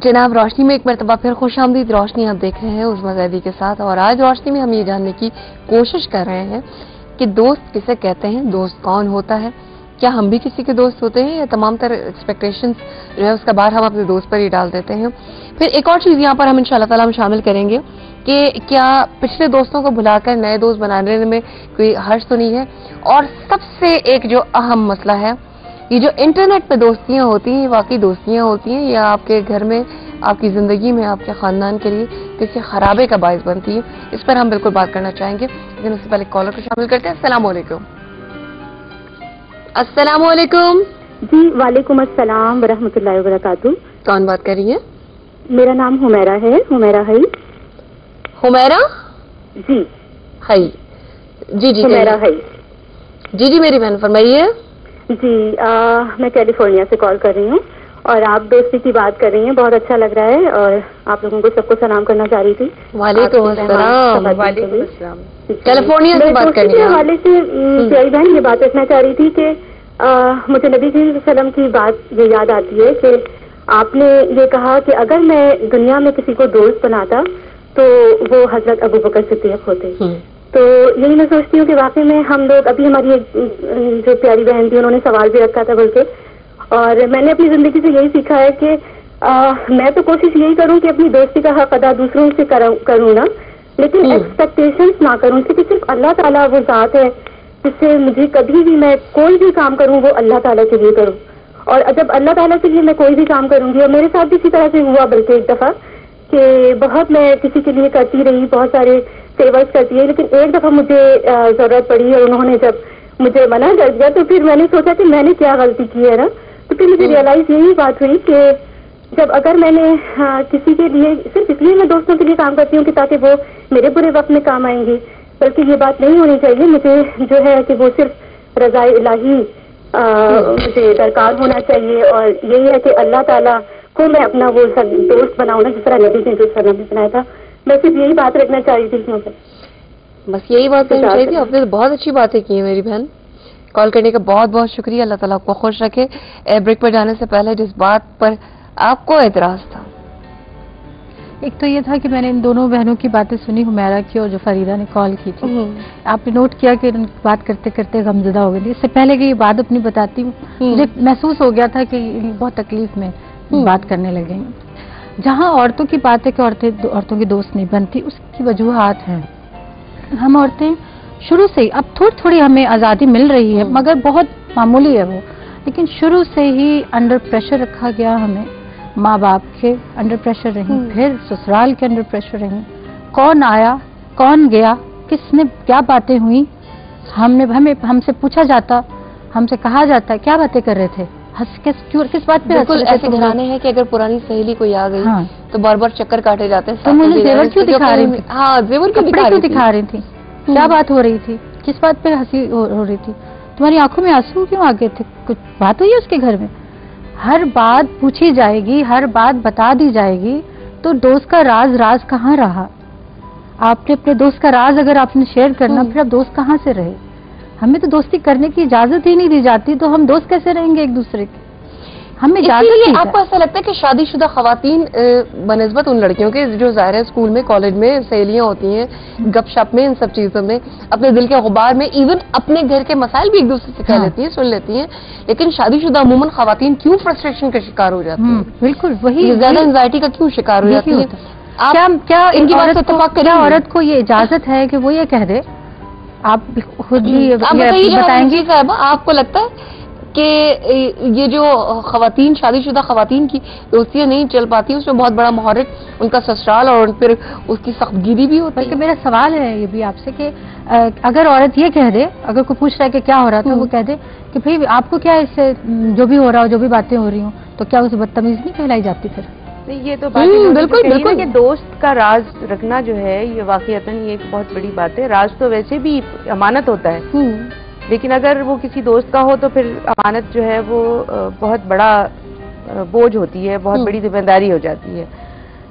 जनाब रोशनी में एक मरतबा फिर खुशामदीद। रोशनी आप देख रहे हैं उज़मा ज़ैदी के साथ, और आज रोशनी में हम ये जानने की कोशिश कर रहे हैं कि दोस्त किसे कहते हैं, दोस्त कौन होता है, क्या हम भी किसी के दोस्त होते हैं या तमाम तरह एक्सपेक्टेशंस जो है उसका बार हम अपने दोस्त पर ही डाल देते हैं। फिर एक और चीज़ यहाँ पर हम इंशाअल्लाह ताला हम शामिल करेंगे कि क्या पिछले दोस्तों को भुलाकर नए दोस्त बनाने में कोई हर्ज तो नहीं है। और सबसे एक जो अहम मसला है, ये जो इंटरनेट पे दोस्तियां होती हैं, वाकई दोस्तियां होती हैं या आपके घर में, आपकी ज़िंदगी में, आपके ख़ानदान के लिए किसी खराबे का बायस बनती है, इस पर हम बिल्कुल बात करना चाहेंगे। लेकिन उससे पहले कॉलर को शामिल करते हैं। अस्सलाम वालेकुम। अस्सलाम वालेकुम। जी वालेकुम अस्सलाम वरहमतुल्लाहि वबरकातुहू। कौन बात कर रही है? मेरा नाम हुमैरा है, हुमैरा हई। हुमैरा जी हई। जी जी हुमैरा हई। जी जी मेरी बहन फरमाइए। जी मैं कैलिफोर्निया से कॉल कर रही हूँ और आप दोस्ती की बात कर रही हैं, बहुत अच्छा लग रहा है और आप लोगों को सबको सलाम करना चाह रही थी। वालेकुम अस्सलाम। वालेकुम अस्सलाम। कैलिफोर्निया से बात कर रही हैं? हवाले से प्यारी बहन ये बात रखना चाह रही थी कि मुझे नबी सल्लम की बात ये याद आती है कि आपने ये कहा कि अगर मैं दुनिया में किसी को दोस्त बनाता तो वो हजरत अबू बकर सिद्दीक होते। तो यही मैं सोचती हूँ कि वाकई में हम लोग, अभी हमारी एक जो प्यारी बहन थी उन्होंने सवाल भी रखा था बल्कि, और मैंने अपनी जिंदगी से यही सीखा है कि मैं तो कोशिश यही करूँ कि अपनी दोस्ती का हक अदा दूसरों से करूँ ना, लेकिन एक्सपेक्टेशंस ना करूँ, क्योंकि सिर्फ अल्लाह ताला वो ज़ात है जिससे मुझे कभी भी मैं कोई भी काम करूँ वो अल्लाह ताला के लिए करूँ। और जब अल्लाह ताला के लिए मैं कोई भी काम करूँगी, और मेरे साथ भी इसी तरह से हुआ बल्कि एक दफ़ा कि बहुत मैं किसी के लिए करती रही, बहुत सारे फेवर्स करती है, लेकिन एक दफ़ा मुझे ज़रूरत पड़ी और उन्होंने जब मुझे मना कर दिया तो फिर मैंने सोचा कि मैंने क्या गलती की है ना। तो फिर मुझे रियलाइज़ यही बात हुई कि जब अगर मैंने किसी के लिए, सिर्फ इसलिए मैं दोस्तों के लिए काम करती हूँ कि ताकि वो मेरे बुरे वक्त में काम आएंगे, बल्कि ये बात नहीं होनी चाहिए। मुझे जो है कि वो सिर्फ रज़ाए इलाही मुझे दरकार होना चाहिए, और यही है कि अल्लाह ताला को मैं अपना वो दोस्त बनाऊँ ना, जिस तरह नबी ने जो सलाम बनाया था। मैं सिर्फ यही बात रखना चाह रही थी। बस यही बात करनी चाहिए थी। आपने तो बहुत अच्छी बातें की है मेरी बहन। कॉल करने का बहुत बहुत शुक्रिया। अल्लाह ताला आपको खुश रखे। ब्रेक पर जाने से पहले जिस बात पर आपको एतराज था, एक तो ये था कि मैंने इन दोनों बहनों की बातें सुनी, हुमैरा की और जो फरीदा ने कॉल की थी। आपने नोट किया कि उनकी बात करते करते गमज़दा हो गई थी। इससे पहले कि ये बात अपनी बताती हूँ, मुझे महसूस हो गया था कि बहुत तकलीफ में बात करने लगे। जहाँ औरतों की बात है कि औरतों की दोस्त नहीं बनती, उसकी वजूहात हैं। हम औरतें शुरू से ही, अब थोड़ी थोड़ी हमें आज़ादी मिल रही है मगर बहुत मामूली है वो, लेकिन शुरू से ही अंडर प्रेशर रखा गया हमें। माँ बाप के अंडर प्रेशर रही, फिर ससुराल के अंडर प्रेशर रही, कौन आया कौन गया, किसने क्या बातें हुई, हमसे पूछा जाता, हमसे कहा जाता क्या बातें कर रहे थे, किस बात पे। बिल्कुल ऐसे घराने हैं कि अगर पुरानी सहेली कोई आ गई तो बार बार चक्कर काटे जाते हैं। तो मुझे जेवर क्यों दिखा रही थी? हाँ, जेवर क्यों दिखा रही थी? क्या बात हो रही थी? किस बात पे हंसी हो रही थी? तुम्हारी आंखों में आंसू क्यों आ गए थे? कुछ बात हुई है उसके घर में? हर बात पूछी जाएगी, हर बात बता दी जाएगी, तो दोस्त का राज कहाँ रहा? आपने अपने दोस्त का राज अगर आपने शेयर करना, फिर आप दोस्त कहाँ से रहे? हमें तो दोस्ती करने की इजाजत ही नहीं दी जाती, तो हम दोस्त कैसे रहेंगे एक दूसरे के? हमें इजाजत। आपको ऐसा लगता है कि शादीशुदा खवातीन बनिस्बत उन लड़कियों के जो ज़ाहिर है स्कूल में, कॉलेज में सहेलियां होती हैं, गपशप में, इन सब चीजों में, अपने दिल के गुबार में, इवन अपने घर के मसाइल भी एक दूसरे से कह लेती हैं, सुन लेती हैं, लेकिन शादीशुदा अमूमन खवातीन क्यों फ्रस्ट्रेशन का शिकार हो जाती हैं? बिल्कुल वही, ज्यादा एंजाइटी का क्यों शिकार हो जाती है? क्या इनकी औरत को ये इजाजत है कि वो ये कह दे? आप खुद भी बताएंगे। आपको लगता है कि ये जो खवातीन, शादीशुदा खवातीन की दोस्तियां नहीं चल पाती, उसमें बहुत बड़ा मुहर्रिक उनका ससुराल और फिर उसकी सख्तगिरी भी होती है? बल्कि मेरा सवाल है ये भी आपसे कि अगर औरत ये कह दे, अगर कोई पूछ रहा है कि क्या हो रहा था, वो कह दे कि भाई आपको क्या इससे, जो भी हो रहा हो, जो भी बातें हो रही हो, तो क्या उसे बदतमीज नहीं कहलाई जाती? फिर ये तो बात बिल्कुल कि दोस्त का राज रखना जो है ये वाकईतन ये एक बहुत बड़ी बात है। राज तो वैसे भी अमानत होता है, लेकिन अगर वो किसी दोस्त का हो तो फिर अमानत जो है वो बहुत बड़ा बोझ होती है, बहुत बड़ी जिम्मेदारी हो जाती है।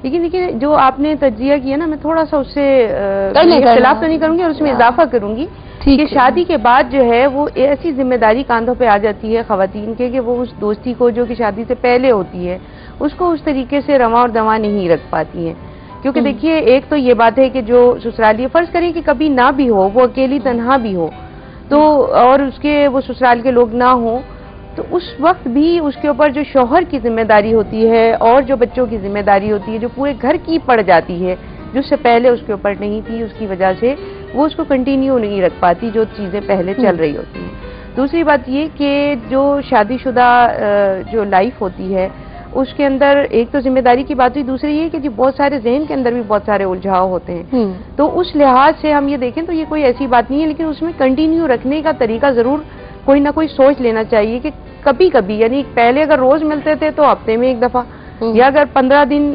لیکن دیکھیے جو آپ نے تجزیہ کیا نا، میں تھوڑا سا اس سے اختلاف تو نہیں کروں گی اور اس میں اضافہ کروں گی کہ شادی کے بعد جو ہے وہ ایسی ذمہ داری کاندھوں پہ آ جاتی ہے خواتین کے کہ وہ اس دوستی کو جو کہ شادی سے پہلے ہوتی ہے اس کو اس طریقے سے رواں اور دواں نہیں رکھ پاتی ہیں. کیونکہ دیکھیے ایک تو یہ بات ہے کہ جو سسرالی فرض کریں کہ کبھی نہ بھی ہو، وہ اکیلی تنہا بھی ہو تو، اور اس کے وہ سسرال کے لوگ نہ ہوں، تو اس وقت بھی اس کے اوپر جو شوہر کی ذمہ داری ہوتی ہے اور جو بچوں کی ذمہ داری ہوتی ہے جو پورے گھر کی پڑ جاتی ہے، جو اس سے پہلے اس کے اوپر نہیں تھی، اس کی وجہ سے وہ اس کو کنٹینیو نہیں رکھ پاتی جو چیزیں پہلے چل رہی ہوتی ہیں. دوسری بات یہ کہ جو شادی شدہ جو لائف ہوتی ہے اس کے اندر ایک تو ذمہ داری کی بات ہوئی، دوسری یہ کہ بہت سارے ذہن کے اندر بھی بہت سارے الجھاؤ ہوتے ہیں. تو اس لحاظ سے ہم یہ دیکھیں تو یہ کوئی ایسی بات نہیں ہے، لیکن اس میں کنٹینیو رکھنے کا طریقہ ضرور کوئی نہ کوئی سوچ لینا چاہیے کہ کبھی کبھی، یعنی پہلے اگر روز ملتے تھے تو ہفتے میں ایک دفعہ، یا اگر 15 دن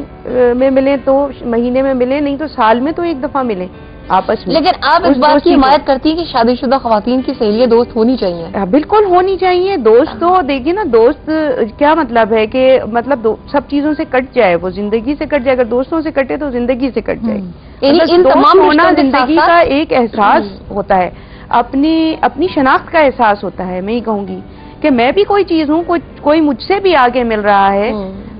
میں ملیں تو مہینے میں ملیں، نہیں تو سال میں تو ایک دفعہ ملیں آپس میں. لیکن آپ اس بات کی حمایت کرتی ہیں کہ شادی شدہ خواتین کی سہیلیاں دوست ہونی چاہیے؟ بالکل ہونی چاہیے دوست. تو دیکھیے نا دوست کیا مطلب ہے کہ مطلب سب چیزوں سے کٹ جائے، وہ زندگی سے کٹ جائے. اگر دوستوں سے کٹے تو زندگی سے کٹ جائے. ان تمام ہونا زندگی کا ایک احساس ہوتا ہے، اپنی شناخت کا احساس ہوتا ہے. میں یہ کہوں گی کہ میں بھی کوئی چیز ہوں، کوئی مجھ سے بھی آگے مل رہا ہے.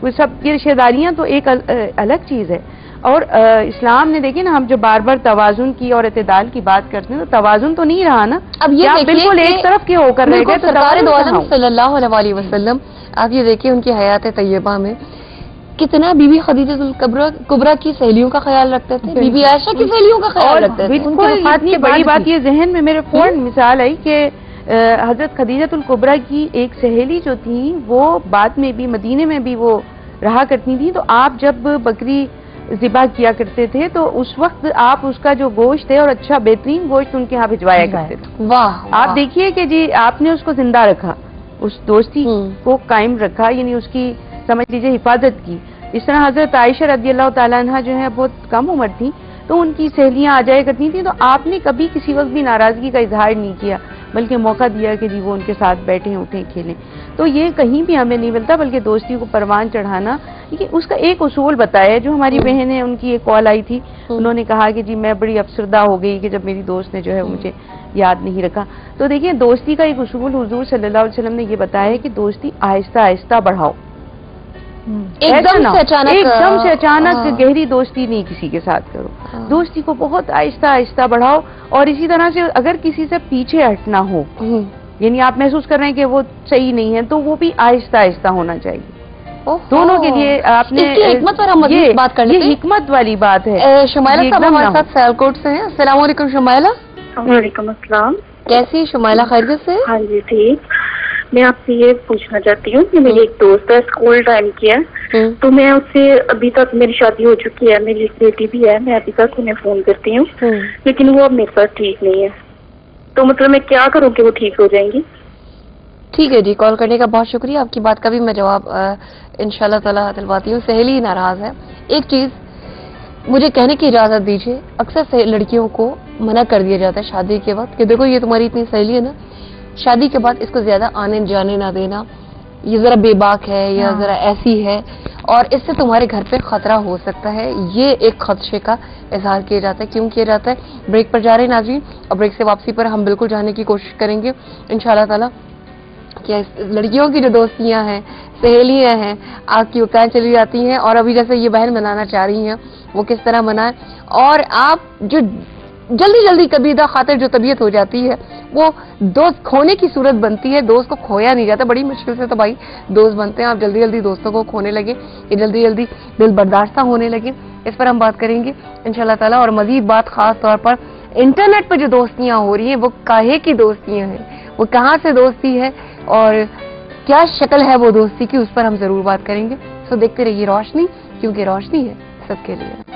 وہ سب کی رشتہ داریاں تو ایک الگ چیز ہے. اور اسلام نے دیکھیں نا، ہم جو بار بار توازن کی اور اعتدال کی بات کرتے ہیں تو توازن تو نہیں رہا نا. اب یہ بالکل ایک طرف کے ہو کر رہ گئے. سرکار دو عالم صلی اللہ علیہ وسلم، آپ یہ دیکھیں ان کی حیات طیبہ میں کتنا بی بی خدیجہ الکبریٰ کی سہیلیوں کا خیال رکھتے تھے، بی بی عائشہ کی سہیلیوں کا خیال رکھتے تھے. بالکل اتنی بڑی بات یہ ذہن میں میرے فوراً مثال آئی کہ حضرت خدیجہ الکبریٰ کی ایک سہیلی جو تھی وہ بعد میں بھی مدینے میں بھی وہ رہا کرتی تھی. تو آپ جب بکری ذبح کیا کرتے تھے تو اس وقت آپ اس کا جو گوشت ہے اور اچھا بہترین گوشت ان کے ہاں بھجوایا کرتے تھے. واہ! آپ دیکھیے کہ جی آپ نے اس کو زندہ رکھا، اس دوستی کو قائم رکھا، یعنی اس کی سمجھ لیجیے حفاظت کی. اس طرح حضرت عائشہ رضی اللہ تعالیٰ عنہ جو ہے بہت کم عمر تھی تو ان کی سہیلیاں آ جایا کرتی تھیں، تو آپ نے کبھی کسی وقت بھی ناراضگی کا اظہار نہیں کیا، بلکہ موقع دیا کہ جی وہ ان کے ساتھ بیٹھیں اٹھیں کھیلیں. تو یہ کہیں بھی ہمیں نہیں ملتا، بلکہ دوستی کو پروان چڑھانا. اس کا ایک اصول بتایا ہے. جو ہماری بہن ہے ان کی ایک کال آئی تھی، انہوں نے کہا کہ جی میں بڑی افسردہ ہو گئی کہ جب میری دوست نے جو ہے مجھے یاد نہیں رکھا. تو دیکھیں دوستی کا ایک اصول حضور صلی اللہ علیہ وسلم نے یہ بتایا ہے کہ دوستی آہستہ آہستہ بڑھاؤ. ایک دم سے اچانک گہری دوستی نہیں کسی کے ساتھ کرو. دوستی کو بہت آہستہ آہستہ بڑھاؤ. اور اسی طرح سے اگر کسی سے پیچھے ہٹنا ہو، یعنی آپ محسوس کر رہے ہیں کہ وہ صحیح نہیں ہے، تو وہ بھی آہستہ آہستہ ہونا چاہیے. دونوں کے لیے آپ نے حکمت پر ہم مزید بات کریں، یہ حکمت والی بات ہے. شمائلہ صاحب ہمارے ساتھ سیالکوٹ سے ہیں. السلام علیکم شمائلہ. وعلیکم السلام. کیسی شمائلہ؟ خیریت سے؟ ہاں جی ٹھیک. میں آپ سے یہ پوچھنا چاہتی ہوں کہ میری ایک دوست ہے، اسکول ٹائم کی ہے، تو میں اس سے ابھی تک میری شادی ہو چکی ہے، میری ایک بیٹی بھی ہے، میں ابھی تک انہیں فون کرتی ہوں لیکن وہ اب میرے ساتھ ٹھیک نہیں ہے. تو مطلب میں کیا کروں کہ وہ ٹھیک ہو جائیں گی؟ ٹھیک ہے جی، کال کرنے کا بہت شکریہ. آپ کی بات کا بھی میں جواب انشاءاللہ تعالیٰ دلواتی ہوں. سہیلی ناراض ہے، ایک چیز مجھے کہنے کی اجازت دیجیے. اکثر لڑکیوں کو منع کر دیا جاتا ہے شادی کے وقت کہ دیکھو یہ تمہاری اتنی سہیلی ہے نا، شادی کے بعد اس کو زیادہ آنے جانے نہ دینا، یہ ذرا بے باک ہے یا ذرا ایسی ہے اور اس سے تمہارے گھر پہ خطرہ ہو سکتا ہے. یہ ایک خدشے کا اظہار کیا جاتا ہے. کیوں کیا جاتا ہے؟ بریک پر جا رہے ہیں ناظرین، اور بریک سے واپسی پر ہم بالکل جانے کی کوشش کریں گے انشاءاللہ تعالیٰ کہ لڑکیوں کی جو دوستیاں ہیں، سہیلیاں ہیں، آگ کی اکتائیں چلی جاتی ہیں اور ابھی جیسے یہ بہن منانا چاہ رہی ہیں وہ کس طرح منائیں. اور آپ جو جلدی کبھی خاطر جو طبیعت ہو جاتی ہے وہ دوست کھونے کی صورت بنتی ہے. دوست کو کھویا نہیں جاتا، بڑی مشکل سے تو بھائی دوست بنتے ہیں. آپ جلدی دوستوں کو کھونے لگے کہ جلدی دل برداشتہ ہونے لگے. اس پر ہم بات کریں گے انشاءاللہ تعالیٰ. اور مزید بات خاص طور پر انٹرنیٹ پر جو دوستیاں ہو رہی ہیں وہ کاہے کی دوستیاں ہیں، وہ کہاں سے دوستی ہے اور کیا شکل ہے وہ دوستی کی، اس پر ہم ضرور بات کریں گے. سو دیکھتے رہیے روشنی، کیونکہ روشنی ہے سب کے لیے.